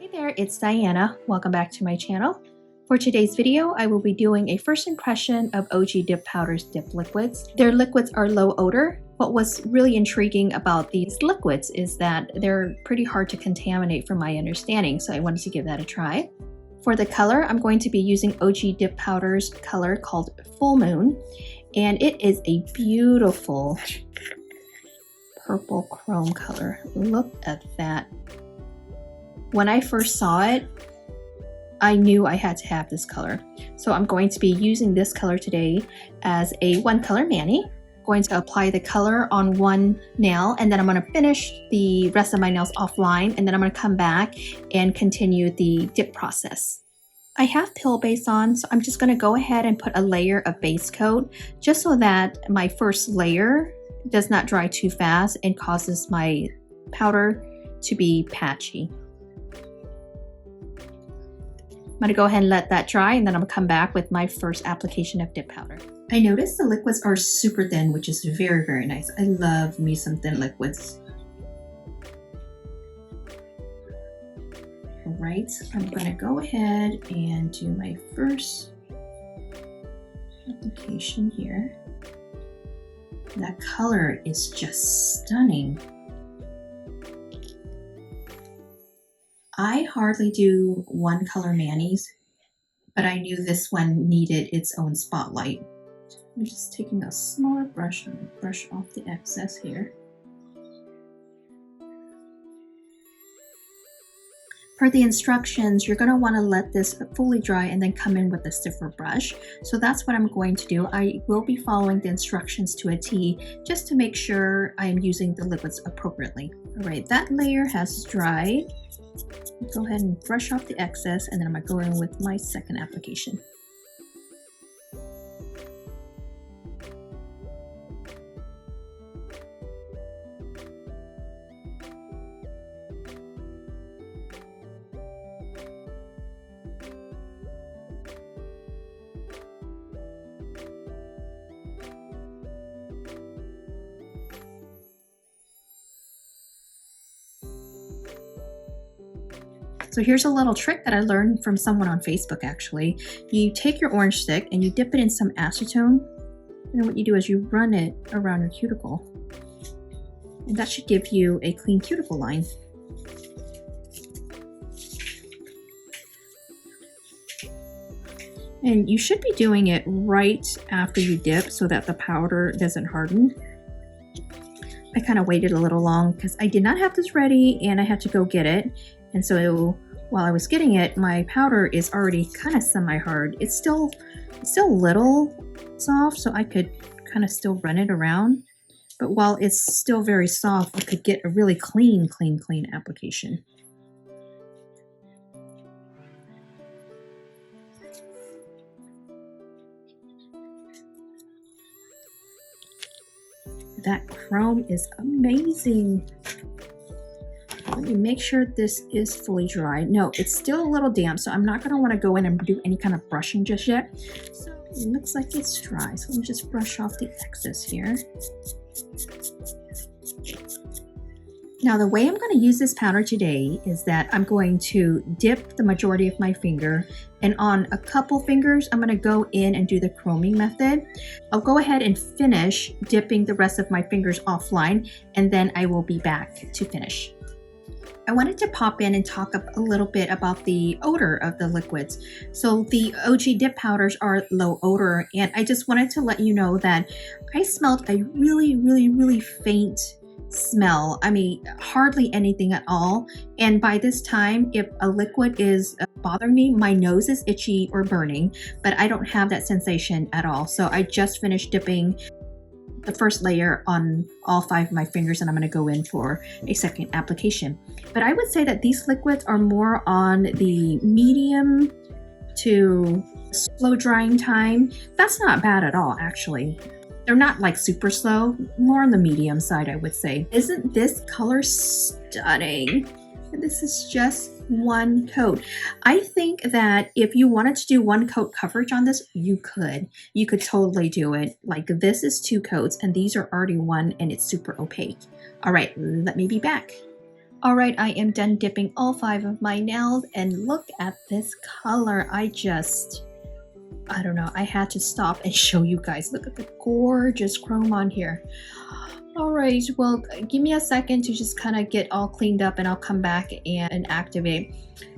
Hey there, it's Diana. Welcome back to my channel. For today's video, I will be doing a first impression of OG Dip Powder's dip liquids. Their liquids are low odor. What was really intriguing about these liquids is that they're pretty hard to contaminate from my understanding, so I wanted to give that a try. For the color, I'm going to be using OG Dip Powder's color called Full Moon, and it is a beautiful purple chrome color. Look at that. When I first saw it, I knew I had to have this color. So I'm going to be using this color today as a one color mani. I'm going to apply the color on one nail, and then I'm going to finish the rest of my nails offline, and then I'm going to come back and continue the dip process. I have pill base on, so I'm just going to go ahead and put a layer of base coat just so that my first layer does not dry too fast and causes my powder to be patchy. I'm going to go ahead and let that dry, and then I'm going to come back with my first application of dip powder. I noticed the liquids are super thin, which is very, very nice. I love me some thin liquids. All right, I'm going to go ahead and do my first application here. That color is just stunning. I hardly do one color manis, but I knew this one needed its own spotlight. I'm just taking a smaller brush and brush off the excess here. Per the instructions, you're going to want to let this fully dry and then come in with a stiffer brush. So that's what I'm going to do. I will be following the instructions to a T just to make sure I am using the liquids appropriately. All right, that layer has dried. Go ahead and brush off the excess, and then I'm going to go in with my second application. So here's a little trick that I learned from someone on Facebook actually. You take your orange stick and you dip it in some acetone, and then what you do is you run it around your cuticle. And that should give you a clean cuticle line. And you should be doing it right after you dip so that the powder doesn't harden. I kind of waited a little long because I did not have this ready and I had to go get it. And so while I was getting it, my powder is already kind of semi-hard. It's still a little soft, so I could kind of still run it around. But while it's still very soft, I could get a really clean application. That chrome is amazing. Let me make sure this is fully dry. No, it's still a little damp, so I'm not going to want to go in and do any kind of brushing just yet. So it looks like it's dry, so let me just brush off the excess here. Now the way I'm going to use this powder today is that I'm going to dip the majority of my finger, and on a couple fingers I'm going to go in and do the chroming method. I'll go ahead and finish dipping the rest of my fingers offline, and then I will be back to finish. I wanted to pop in and talk a little bit about the odor of the liquids. So the OG dip powders are low odor, and I just wanted to let you know that I smelled a really faint smell. I mean, hardly anything at all. And by this time, if a liquid is bothering me, my nose is itchy or burning, but I don't have that sensation at all. So I just finished dipping the first layer on all 5 of my fingers, and I'm going to go in for a second application. But I would say that these liquids are more on the medium to slow drying time. That's not bad at all, actually. They're not like super slow, more on the medium side, I would say. Isn't this color stunning? This is just one coat. I think that if you wanted to do one coat coverage on this, you could totally do it. Like this is 2 coats and these are already 1 and it's super opaque. All right, let me be back. Alright, I am done dipping all 5 of my nails, and look at this color. I don't know, I had to stop and show you guys. Look at the gorgeous chrome on here. Alright, well, give me a second to just kind of get all cleaned up and I'll come back and activate.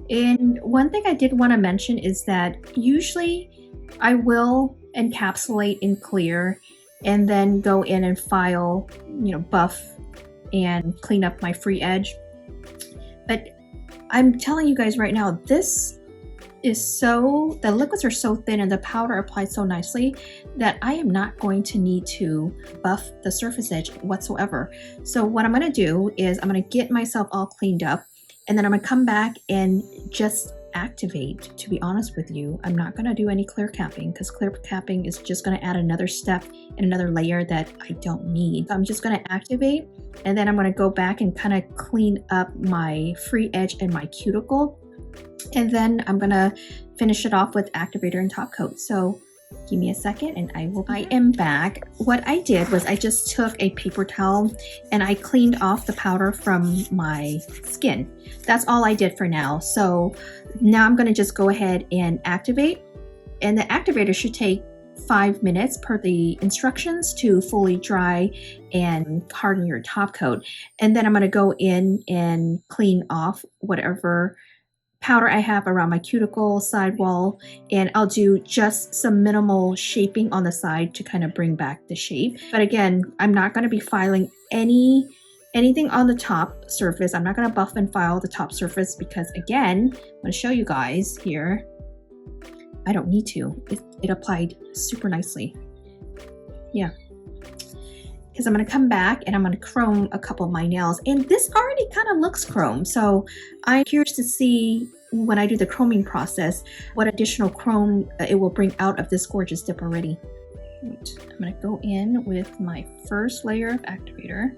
And one thing I did want to mention is that usually I will encapsulate in clear and then go in and file, buff and clean up my free edge. But I'm telling you guys right now, this is the liquids are so thin and the powder applied so nicely that I am not going to need to buff the surface edge whatsoever. So what I'm going to do is I'm going to get myself all cleaned up, and then I'm going to come back and just activate. To be honest with you, I'm not going to do any clear capping because clear capping is just going to add another step and another layer that I don't need. So I'm just going to activate, and then I'm going to go back and kind of clean up my free edge and my cuticle. And then I'm gonna finish it off with activator and top coat. So give me a second and I am back. What I did was I just took a paper towel and I cleaned off the powder from my skin. That's all I did for now. So now I'm gonna just go ahead and activate. And the activator should take 5 minutes per the instructions to fully dry and harden your top coat. And then I'm gonna go in and clean off whatever powder I have around my cuticle, sidewall, and I'll do just some minimal shaping on the side to kind of bring back the shape. But again, I'm not going to be filing anything on the top surface. I'm not going to buff and file the top surface because, again, I'm going to show you guys here, I don't need to. It applied super nicely. Yeah. Because I'm going to come back and I'm going to chrome a couple of my nails, and this already kind of looks chrome, so I'm curious to see when I do the chroming process what additional chrome it will bring out of this gorgeous dip already. Right. I'm going to go in with my first layer of activator.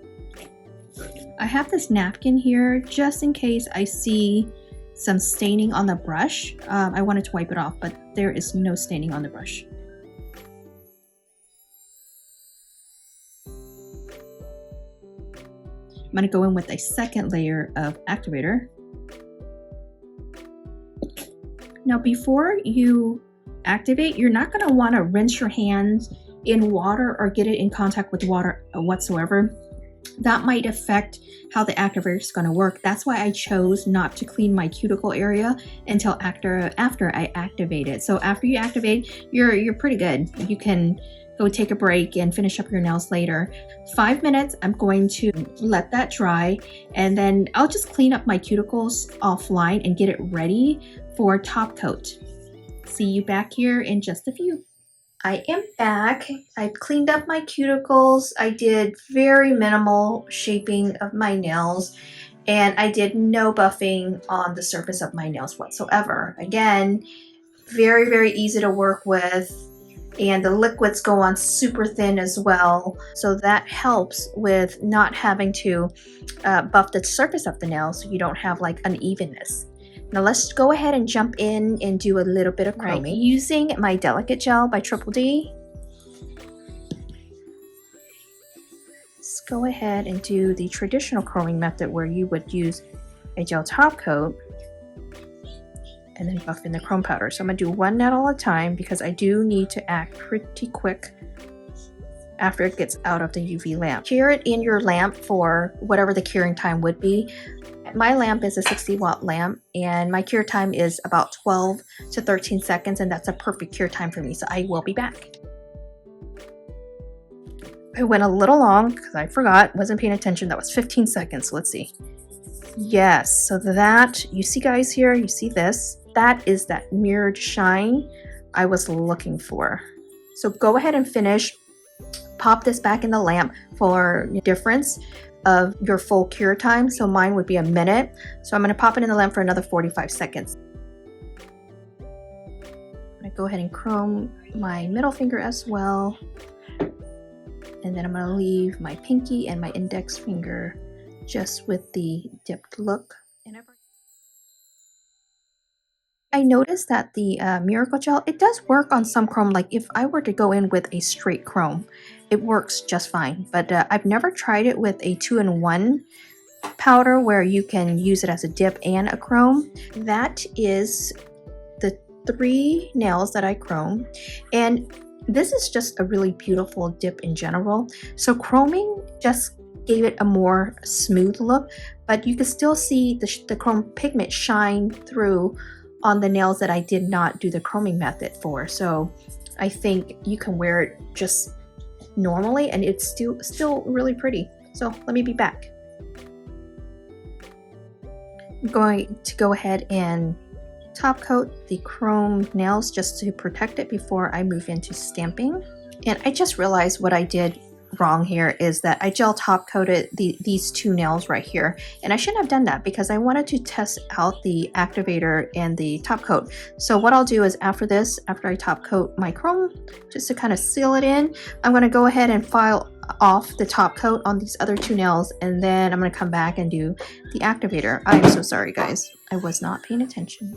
I have this napkin here just in case I see some staining on the brush. I wanted to wipe it off, but there is no staining on the brush. I'm going to go in with a second layer of activator. Now, before you activate, you're not going to want to rinse your hands in water or get it in contact with water whatsoever. That might affect how the activator is going to work. That's why I chose not to clean my cuticle area until after I activate it. So after you activate, you're pretty good. You can go take a break and finish up your nails later. 5 minutes, I'm going to let that dry, and then I'll just clean up my cuticles offline and get it ready for top coat. See you back here in just a few. I am back. I cleaned up my cuticles. I did very minimal shaping of my nails, and I did no buffing on the surface of my nails whatsoever. Again, very, very easy to work with. And the liquids go on super thin as well, so that helps with not having to buff the surface of the nail so you don't have like unevenness. Now let's go ahead and jump in and do a little bit of chroming. Right. Using my Delicate Gel by 𝒟𝓃𝓠. Let's go ahead and do the traditional chroming method where you would use a gel top coat and then buff in the chrome powder. So I'm going to do one nail at a time because I do need to act pretty quick after it gets out of the UV lamp. Cure it in your lamp for whatever the curing time would be. My lamp is a 60-watt lamp, and my cure time is about 12 to 13 seconds, and that's a perfect cure time for me, so I will be back. I went a little long because I forgot, wasn't paying attention. That was 15 seconds. So let's see. Yes, so that, you see guys here, you see this? That is that mirrored shine I was looking for. So go ahead and finish. Pop this back in the lamp for the difference of your full cure time. So mine would be a minute. So I'm going to pop it in the lamp for another 45 seconds. I'm going to go ahead and chrome my middle finger as well. And then I'm going to leave my pinky and my index finger just with the dipped look. I noticed that the Miracle Gel, it does work on some chrome. Like if I were to go in with a straight chrome, it works just fine. But I've never tried it with a 2-in-1 powder where you can use it as a dip and a chrome. That is the 3 nails that I chrome, and this is just a really beautiful dip in general. So chroming just gave it a more smooth look, but you can still see the chrome pigment shine through on the nails that I did not do the chroming method for. So I think you can wear it just normally and it's still really pretty. So let me be back. I'm going to go ahead and top coat the chrome nails just to protect it before I move into stamping. And I just realized what I did wrong here is that I gel top coated these 2 nails right here, and I shouldn't have done that because I wanted to test out the activator and the top coat. So what I'll do is after I top coat my chrome, just to kind of seal it in, I'm going to go ahead and file off the top coat on these other 2 nails, and then I'm going to come back and do the activator. I'm so sorry guys, I was not paying attention.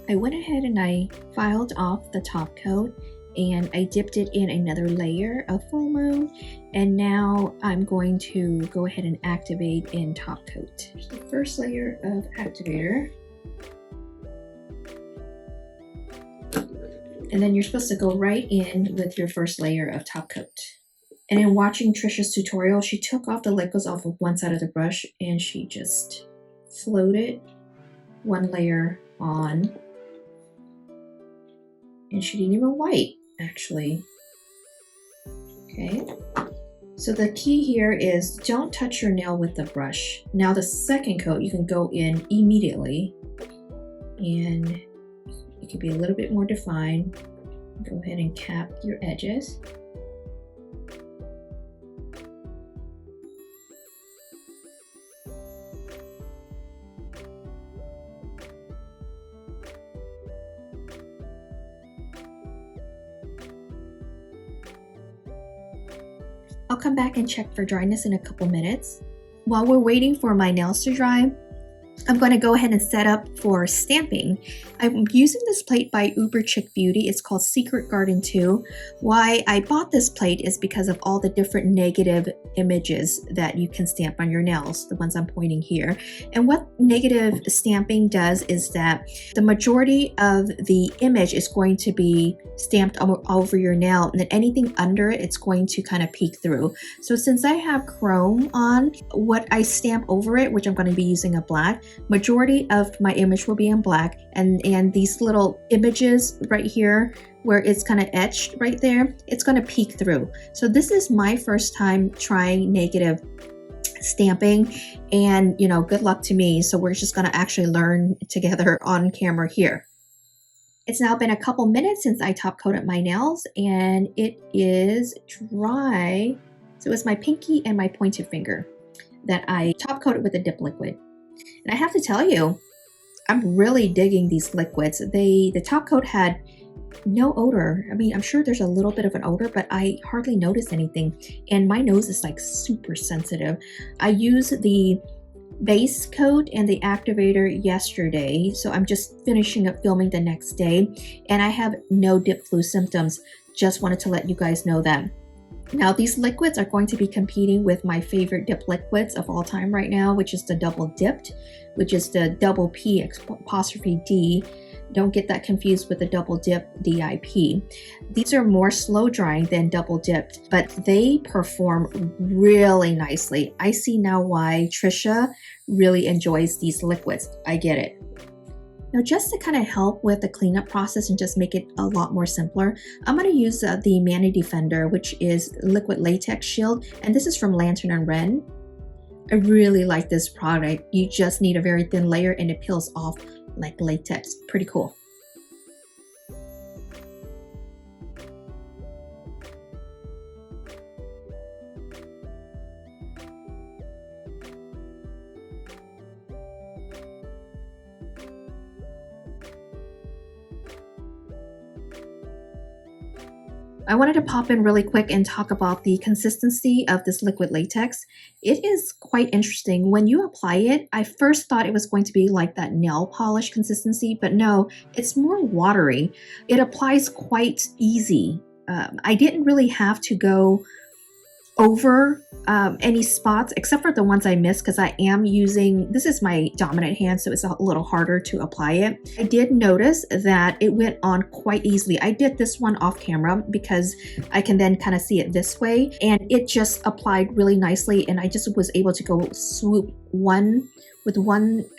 I went ahead and I filed off the top coat and I dipped it in another layer of full moon, and now I'm going to go ahead and activate in top coat. Here's the first layer of activator, and then you're supposed to go right in with your first layer of top coat. And in watching Trisha's tutorial, she took off the liquids off of one side of the brush and she just floated 1 layer on, and she didn't even wipe actually. Okay, so the key here is don't touch your nail with the brush. Now the second coat you can go in immediately and it can be a little bit more defined. Go ahead and cap your edges. I'll come back and check for dryness in a couple minutes. While we're waiting for my nails to dry, I'm going to go ahead and set up for stamping. I'm using this plate by 𝒟𝒾𝓈𝓸 Beauty. It's called Secret Garden 2. Why I bought this plate is because of all the different negative images that you can stamp on your nails, the ones I'm pointing here. And what negative stamping does is that the majority of the image is going to be stamped over your nail, and then anything under it, it's going to kind of peek through. So since I have chrome on, what I stamp over it, which I'm going to be using a black, majority of my image will be in black, and these little images right here where it's kind of etched right there, it's going to peek through. So this is my first time trying negative stamping, and you know, good luck to me. So we're just going to actually learn together on camera here. It's now been a couple minutes since I top coated my nails and it is dry. So it's my pinky and my pointed finger that I top coated with a dip liquid. And I have to tell you, I'm really digging these liquids. The top coat had no odor. I mean, I'm sure there's a little bit of an odor, but I hardly noticed anything. And my nose is like super sensitive. I used the base coat and the activator yesterday, so I'm just finishing up filming the next day, and I have no dip flu symptoms. Just wanted to let you guys know that. Now these liquids are going to be competing with my favorite dip liquids of all time right now, which is the double dipped, which is the double P''D. Don't get that confused with the double dip DIP. These are more slow drying than double dipped, but they perform really nicely. I see now why Trisha really enjoys these liquids. I get it. Now just to kind of help with the cleanup process and just make it a lot more simpler, I'm going to use the Mani Defender, which is liquid latex shield, and this is from Lantern & Wren. I really like this product. You just need a very thin layer and it peels off like latex. Pretty cool. I wanted to pop in really quick and talk about the consistency of this liquid latex. It is quite interesting. When you apply it, I first thought it was going to be like that nail polish consistency, but no, it's more watery. It applies quite easy. I didn't really have to go over any spots except for the ones I missed, because I am using, this is my dominant hand, so it's a little harder to apply it. I did notice that it went on quite easily. I did this one off camera because I can then kind of see it this way, and it just applied really nicely, and I just was able to go swoop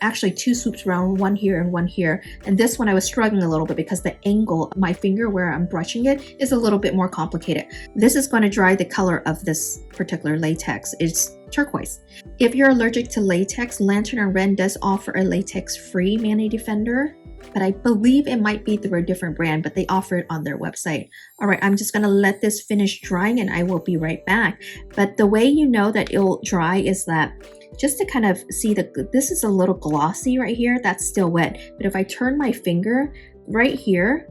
actually two swoops around, one here and one here. And this one I was struggling a little bit because the angle of my finger where I'm brushing it is a little bit more complicated. This is going to dry the color of this particular latex. It's turquoise. If you're allergic to latex, Lantern & Wren does offer a latex-free Mani Defender, but I believe it might be through a different brand, but they offer it on their website. All right, I'm just gonna let this finish drying and I will be right back. But the way you know that it'll dry is that just to kind of see this is a little glossy right here, that's still wet. But if I turn my finger right here,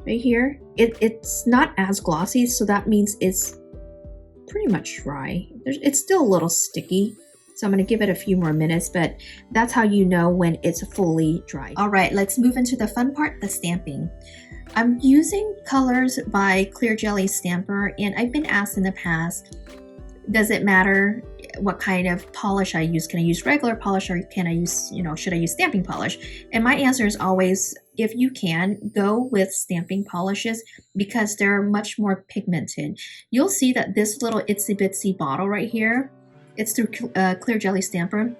it's not as glossy, so that means it's pretty much dry. It's still a little sticky, so I'm going to give it a few more minutes, but that's how you know when it's fully dry. All right, let's move into the fun part, the stamping. I'm using colors by Clear Jelly Stamper, and I've been asked in the past, does it matter what kind of polish I use? Can I use regular polish, or can I use, should I use stamping polish? And my answer is always, if you can, go with stamping polishes because they're much more pigmented. You'll see that this little itsy bitsy bottle right here, it's through Clear Jelly Stamper.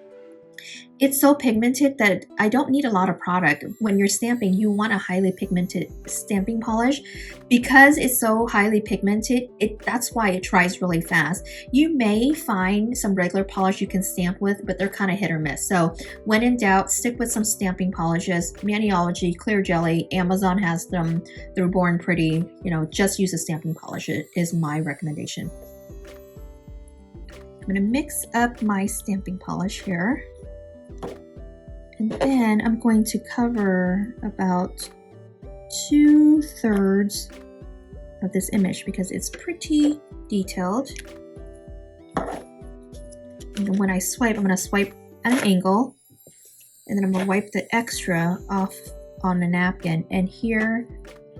It's so pigmented that I don't need a lot of product. When you're stamping, you want a highly pigmented stamping polish. Because it's so highly pigmented, that's why it dries really fast. You may find some regular polish you can stamp with, but they're kind of hit or miss. So when in doubt, stick with some stamping polishes. Maniology, Clear Jelly, Amazon has them. They're Born Pretty. Just use a stamping polish is my recommendation. I'm going to mix up my stamping polish here. And then I'm going to cover about 2/3 of this image because it's pretty detailed. And when I swipe, I'm going to swipe at an angle, and then I'm going to wipe the extra off on a napkin. And here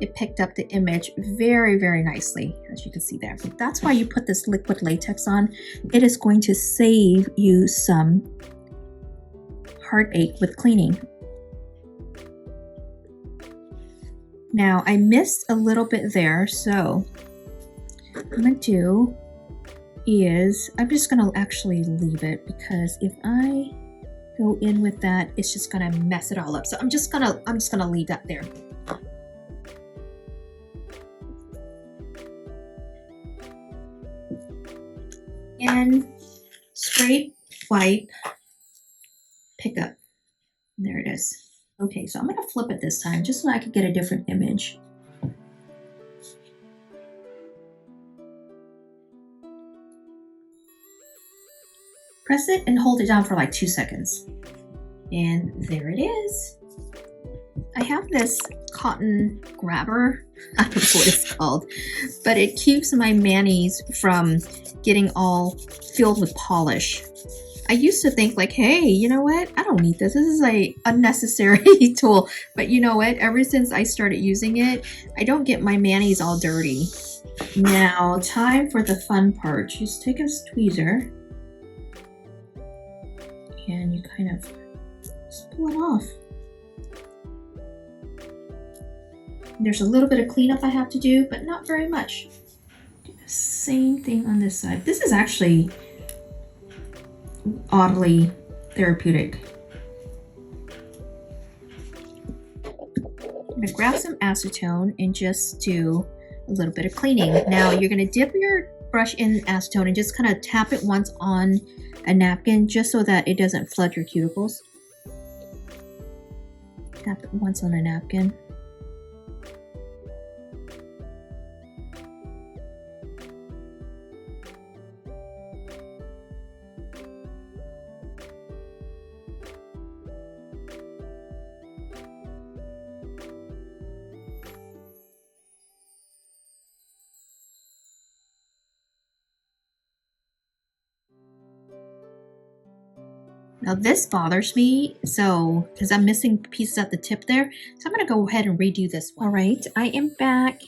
it picked up the image very, very nicely, as you can see there. That's why you put this liquid latex on. It is going to save you some heartache with cleaning. Now I missed a little bit there, so what I'm gonna do is I'm just gonna actually leave it, because if I go in with that, it's just gonna mess it all up. So I'm just gonna leave that there. And scrape, wipe, pick up. There it is. Okay, so I'm going to flip it this time just so I can get a different image. Press it and hold it down for like 2 seconds. And there it is. I have this cotton grabber, I don't know what it's called, but it keeps my manis from getting all filled with polish. I used to think like, hey, you know what? I don't need this. This is a unnecessary tool. But you know what? Ever since I started using it, I don't get my manis all dirty. Now, time for the fun part. Just take a tweezer and you kind of just pull it off. There's a little bit of cleanup I have to do, but not very much. Do the same thing on this side. This is actually oddly therapeutic. I'm gonna grab some acetone and just do a little bit of cleaning. Now you're gonna dip your brush in acetone and just kind of tap it once on a napkin just so that it doesn't flood your cuticles. Tap it once on a napkin. Now this bothers me, so because I'm missing pieces at the tip there, so I'm going to go ahead and redo this one. All right, I am back.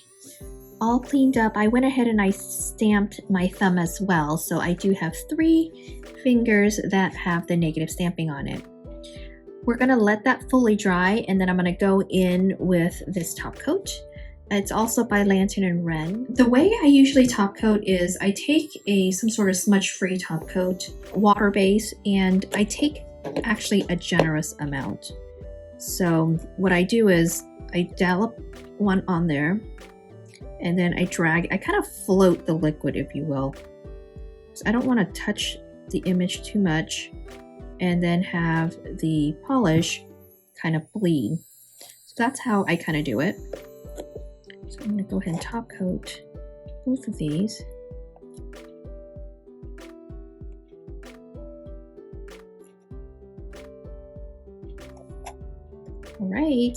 all cleaned up. I went ahead and I stamped my thumb as well. So I do have 3 fingers that have the negative stamping on it. We're gonna let that fully dry, and then I'm gonna go in with this top coat. It's also by 𝓼𝓸𝓸𝓸. The way I usually top coat is I take some sort of smudge-free top coat, water base, and I take actually a generous amount. So what I do is I dollop one on there, and then I drag, I kind of float the liquid, if you will. So I don't want to touch the image too much, and then have the polish kind of bleed. So that's how I kind of do it. So I'm going to go ahead and top coat both of these. All right.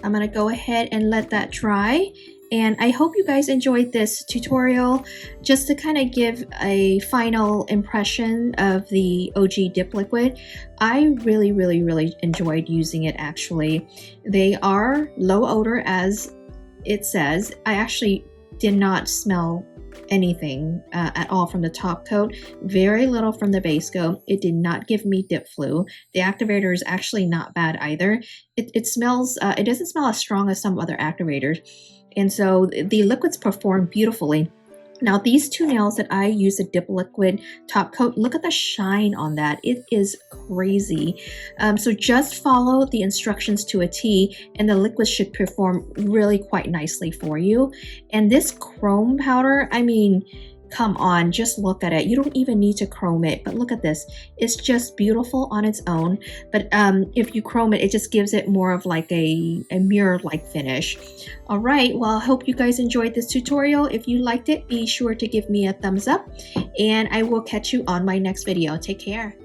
I'm going to go ahead and let that dry. And I hope you guys enjoyed this tutorial, just to kind of give a final impression of the OG dip liquid. I really enjoyed using it actually. They are low odor as it says. I actually did not smell anything at all from the top coat, very little from the base coat. It did not give me dip flu. The activator is actually not bad either. It smells, it doesn't smell as strong as some other activators. And so the liquids perform beautifully. Now these 2 nails that I use a dip liquid top coat, look at the shine on that. It is crazy. So just follow the instructions to a T, and the liquid should perform really quite nicely for you. And this chrome powder, I mean, come on, just look at it. You don't even need to chrome it, but look at this. It's just beautiful on its own. But if you chrome it, it just gives it more of like a mirror-like finish. All right, well, I hope you guys enjoyed this tutorial. If you liked it, be sure to give me a thumbs up, and I will catch you on my next video. Take care.